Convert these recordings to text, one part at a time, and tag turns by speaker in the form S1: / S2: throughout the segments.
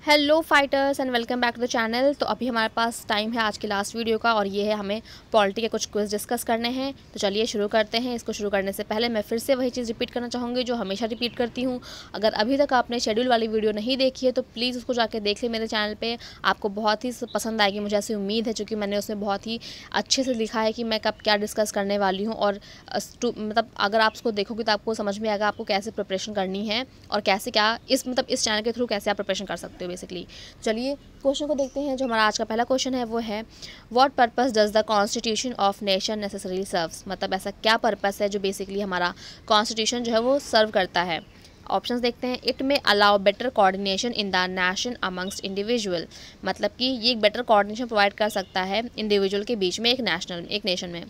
S1: Hello fighters and welcome back to the channel. तो अभी हमारे पास टाइम है आज की लास्ट वीडियो का और ये है हमें पॉलिटी के कुछ क्विज डिस्कस करने हैं। तो चलिए शुरू करते हैं। इसको शुरू करने से पहले मैं फिर से वही चीज़ रिपीट करना चाहूँगी जो हमेशा रिपीट करती हूँ। अगर अभी तक आपने शेड्यूल वाली वीडियो नहीं देखी है तो प्लीज़ उसको जाके देख लें मेरे चैनल पर। आपको बहुत ही पसंद आएगी, मुझे ऐसी उम्मीद है, क्योंकि मैंने उसमें बहुत ही अच्छे से लिखा है कि मैं कब क्या डिस्कस करने वाली हूँ। और मतलब अगर आप उसको देखोगे तो आपको समझ में आएगा आपको कैसे प्रिपरेशन करनी है और कैसे क्या इस चैनल के थ्रू कैसे आप प्रिपरेशन कर सकते हो बेसिकली। चलिए क्वेश्चन को देखते हैं। जो हमारा आज का पहला क्वेश्चन है वो है what purpose does the constitution of nation necessary serves. मतलब ऐसा क्या पर्पस है जो बेसिकली हमारा कॉन्स्टिट्यूशन जो है वो सर्व करता है। ऑप्शंस देखते हैं। इट में allow better coordination in the nation amongst individual. मतलब कि ये एक बेटर कोऑर्डिनेशन प्रोवाइड कर सकता है इंडिविजुअल के बीच में, एक नेशन में।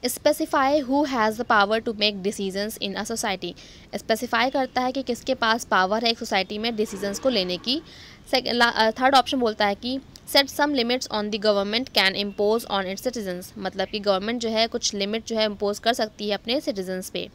S1: Specify who has the power to make decisions in a society. Specify करता है कि किसके पास पावर है एक सोसाइटी में डिसीजंस को लेने की। थर्ड ऑप्शन बोलता है कि set some limits on the government can impose on its citizens. मतलब कि गवर्नमेंट जो है कुछ लिमिट जो है इम्पोज कर सकती है अपने सिटीजन्स पे।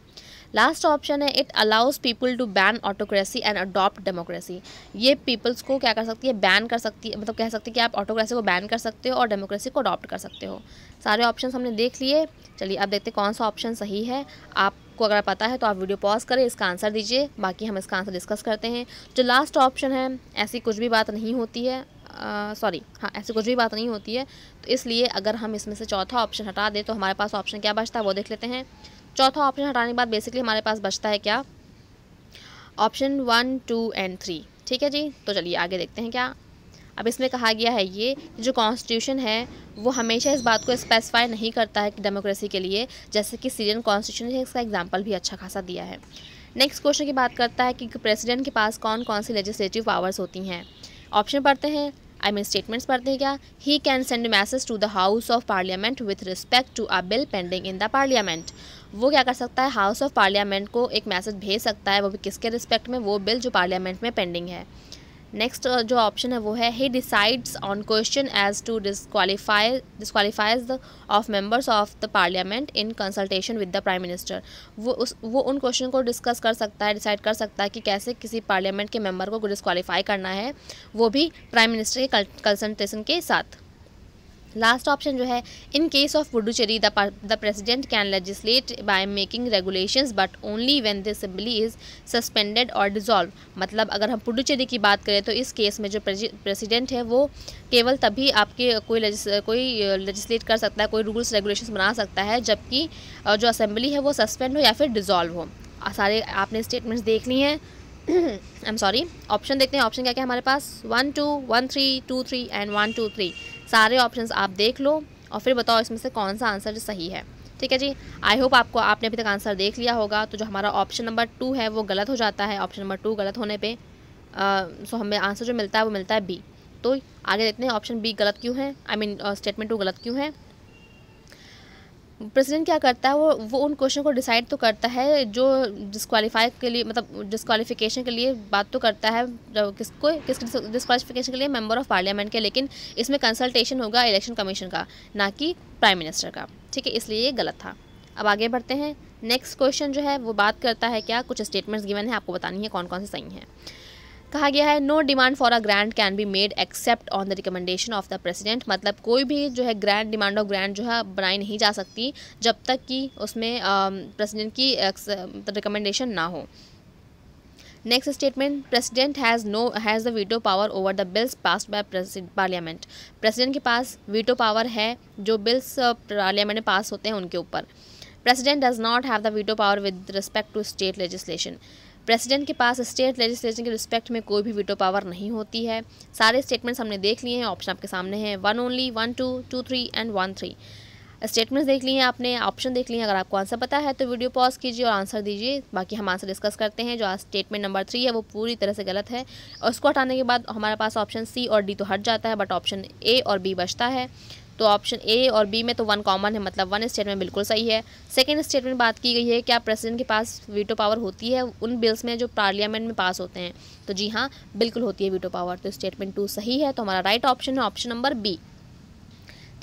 S1: लास्ट ऑप्शन है it allows people to ban autocracy and adopt democracy. ये पीपल्स को क्या कर सकती है, बैन कर सकती है, मतलब कह सकती है कि आप ऑटोक्रेसी को बैन कर सकते हो और डेमोक्रेसी को अडॉप्ट कर सकते हो। सारे ऑप्शन हमने देख लिए। चलिए अब देखते हैं कौन सा ऑप्शन सही है। आपको अगर पता है तो आप वीडियो पॉज करें, इसका आंसर दीजिए, बाकी हम इसका आंसर डिस्कस करते हैं। जो लास्ट ऑप्शन है ऐसी कुछ भी बात नहीं होती है, ऐसी कुछ भी बात नहीं होती है। तो इसलिए अगर हम इसमें से चौथा ऑप्शन हटा दें तो हमारे पास ऑप्शन क्या बचता है वो देख लेते हैं। चौथा ऑप्शन हटाने के बाद बेसिकली हमारे पास बचता है क्या, ऑप्शन 1, 2 एंड 3। ठीक है जी, तो चलिए आगे देखते हैं क्या। अब इसमें कहा गया है ये जो कॉन्स्टिट्यूशन है वो हमेशा इस बात को स्पेसिफाई नहीं करता है कि डेमोक्रेसी के लिए, जैसे कि सीरियन कॉन्स्टिट्यूशन है, इसका एग्जांपल भी अच्छा खासा दिया है। नेक्स्ट क्वेश्चन की बात करता है कि प्रेसिडेंट के पास कौन कौन सी लेजिस्लेटिव पावर्स होती हैं। ऑप्शन पढ़ते हैं, स्टेटमेंट्स पढ़ते हैं क्या। He can send message to the house of parliament with respect to a bill pending in the parliament. वो क्या कर सकता है, हाउस ऑफ पार्लियामेंट को एक मैसेज भेज सकता है, वो भी किसके रिस्पेक्ट में, वो बिल जो पार्लियामेंट में पेंडिंग है। नेक्स्ट जो ऑप्शन है वो है he decides on question as to disqualifies the of members of the parliament in consultation with the prime minister. वो उन क्वेश्चन को डिस्कस कर सकता है, डिसाइड कर सकता है कि कैसे किसी पार्लियामेंट के मेंबर को डिस्क्वालीफाई करना है, वो भी प्राइम मिनिस्टर के कंसल्टेशन के साथ। लास्ट ऑप्शन जो है in case of Puducherry the president can legislate by making regulations but only when the assembly is suspended और डिसॉल्व। मतलब अगर हम पुडुचेरी की बात करें तो इस केस में जो प्रेसिडेंट है वो केवल तभी आपके कोई लेजिस्लेट कर सकता है, कोई रूल्स रेगुलेशंस बना सकता है, जबकि जो असेंबली है वो सस्पेंड हो या फिर डिसॉल्व हो। सारे आपने स्टेटमेंट्स देख ली हैं। आई एम सॉरी, ऑप्शन देखते हैं। ऑप्शन क्या क्या हमारे पास 1, 2, 1, 3, 2, 3 एंड 1, 2, 3। सारे ऑप्शंस आप देख लो और फिर बताओ इसमें से कौन सा आंसर सही है। ठीक है जी, आई होप आपने अभी तक आंसर देख लिया होगा। तो जो हमारा ऑप्शन नंबर 2 है वो गलत हो जाता है। ऑप्शन नंबर 2 गलत होने पे सो हमें आंसर जो मिलता है वो मिलता है बी। तो आगे देखते हैं ऑप्शन बी गलत क्यों है, स्टेटमेंट 2 गलत क्यों है। प्रेसिडेंट क्या करता है, वो उन क्वेश्चन को डिसाइड तो करता है जो डिस्क्वालीफाई के लिए, मतलब डिस्क्वालिफिकेशन के लिए बात तो करता है, किसके डिस्क्वालिफिकेशन के लिए, मेंबर ऑफ पार्लियामेंट के। लेकिन इसमें कंसल्टेशन होगा इलेक्शन कमीशन का, ना कि प्राइम मिनिस्टर का। ठीक है, इसलिए ये गलत था। अब आगे बढ़ते हैं। नेक्स्ट क्वेश्चन जो है वो बात करता है क्या, कुछ स्टेटमेंट्स गिवन है, आपको बतानी है कौन कौन से सही हैं। कहा गया है no demand for a grant can be made except on the recommendation of the president. मतलब कोई भी जो है डिमांड ऑफ ग्रांट जो है बनाई नहीं जा सकती जब तक कि उसमें प्रेसिडेंट की रिकमेंडेशन ना हो। Next statement president has the veto power over the bills passed by parliament. President के पास वीटो पावर है जो बिल्स पार्लियामेंट में पास होते हैं उनके ऊपर। President does not have the veto power with respect to state legislation. President के पास स्टेट लेजिस्लेशन के रिस्पेक्ट में कोई भी वीटो पावर नहीं होती है। सारे स्टेटमेंट्स हमने देख लिए हैं, ऑप्शन आपके सामने हैं 1 ओनली, 1, 2, 2, 3 एंड 1, 3। स्टेटमेंट्स देख लिए हैं आपने, ऑप्शन देख लिए हैं। अगर आपको आंसर पता है तो वीडियो पॉज कीजिए और आंसर दीजिए, बाकी हम आंसर डिस्कस करते हैं। जो स्टेटमेंट नंबर 3 है वो पूरी तरह से गलत है और उसको हटाने के बाद हमारे पास ऑप्शन सी और डी तो हट जाता है, बट ऑप्शन ए और बी बचता है। तो ऑप्शन ए और बी में तो 1 कॉमन है, मतलब 1 स्टेटमेंट बिल्कुल सही है। सेकंड स्टेटमेंट बात की गई है क्या प्रेसिडेंट के पास वीटो पावर होती है उन बिल्स में जो पार्लियामेंट में पास होते हैं, तो जी हाँ बिल्कुल होती है वीटो पावर। तो स्टेटमेंट 2 सही है, तो हमारा राइट ऑप्शन है ऑप्शन नंबर बी।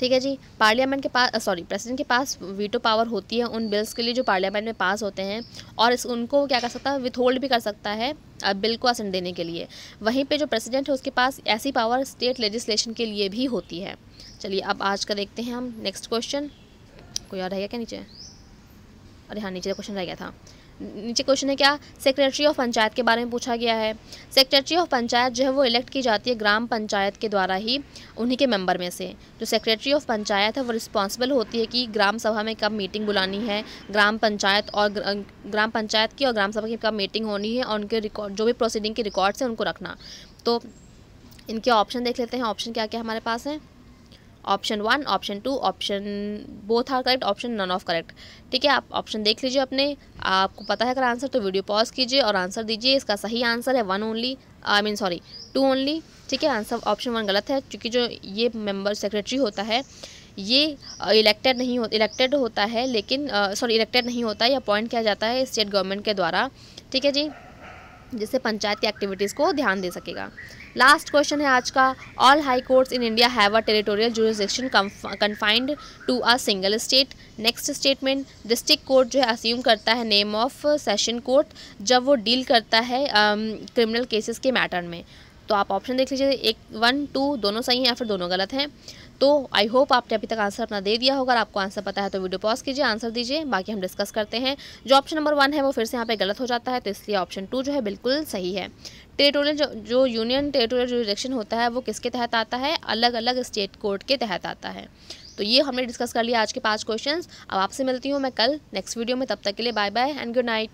S1: ठीक है जी। पार्लियामेंट के पास प्रेसिडेंट के पास वीटो पावर होती है उन बिल्स के लिए जो पार्लियामेंट में पास होते हैं, और उनको क्या कर सकता है, विथहोल्ड भी कर सकता है बिल को असेंट देने के लिए। वहीं पे जो प्रेसिडेंट है उसके पास ऐसी पावर स्टेट लेजिस्लेशन के लिए भी होती है। चलिए अब आज का देखते हैं हम नेक्स्ट क्वेश्चन। कोई और रह गया क्या नीचे? अरे हाँ, नीचे क्वेश्चन रह गया था। नीचे क्वेश्चन है क्या, सेक्रेटरी ऑफ पंचायत के बारे में पूछा गया है। सेक्रेटरी ऑफ पंचायत जो है वो इलेक्ट की जाती है ग्राम पंचायत के द्वारा ही, उन्हीं के मेंबर में से। जो सेक्रेटरी ऑफ पंचायत है वो रिस्पॉन्सिबल होती है कि ग्राम सभा में कब मीटिंग बुलानी है, ग्राम पंचायत की और ग्राम सभा की कब मीटिंग होनी है, और उनके रिकॉर्ड जो भी प्रोसीडिंग के रिकॉर्ड्स हैं उनको रखना। तो इनके ऑप्शन देख लेते हैं। ऑप्शन क्या क्या हमारे पास है, option 1, option 2, option both are correct, option none of correct. ठीक है, आप ऑप्शन देख लीजिए अपने, आपको पता है अगर आंसर तो वीडियो पॉज कीजिए और आंसर दीजिए। इसका सही आंसर है 2 ओनली। ठीक है, आंसर ऑप्शन 1 गलत है, क्योंकि जो ये मेंबर सेक्रेटरी होता है ये इलेक्टेड नहीं होता है, इलेक्टेड नहीं होता, ये अपॉइंट किया जाता है स्टेट गवर्नमेंट के द्वारा। ठीक है जी, जिससे पंचायत की एक्टिविटीज़ को ध्यान दे सकेगा। लास्ट क्वेश्चन है आज का, all high courts in India have a territorial jurisdiction confined to a single state. Next statement, district court जो है अस्यूम करता है नेम ऑफ सेशन कोर्ट जब वो डील करता है क्रिमिनल केसेस के मैटर में। तो आप ऑप्शन देख लीजिए, 1, 2 दोनों सही हैं या फिर दोनों गलत हैं। तो आई होप आपने अभी तक आंसर अपना दे दिया होगा। अगर आपको आंसर पता है तो वीडियो पॉज कीजिए, आंसर दीजिए, बाकी हम डिस्कस करते हैं। जो ऑप्शन नंबर 1 है वो फिर से यहाँ पे गलत हो जाता है, तो इसलिए ऑप्शन 2 जो है बिल्कुल सही है। टेरिटोरियल जो यूनियन टेरिटोरियल जुरिसडिक्शन होता है वो किसके तहत आता है, अलग अलग स्टेट कोर्ट के तहत आता है। तो ये हमने डिस्कस कर लिया आज के 5 क्वेश्चंस। अब आपसे मिलती हूँ मैं कल नेक्स्ट वीडियो में, तब तक के लिए bye bye and good night.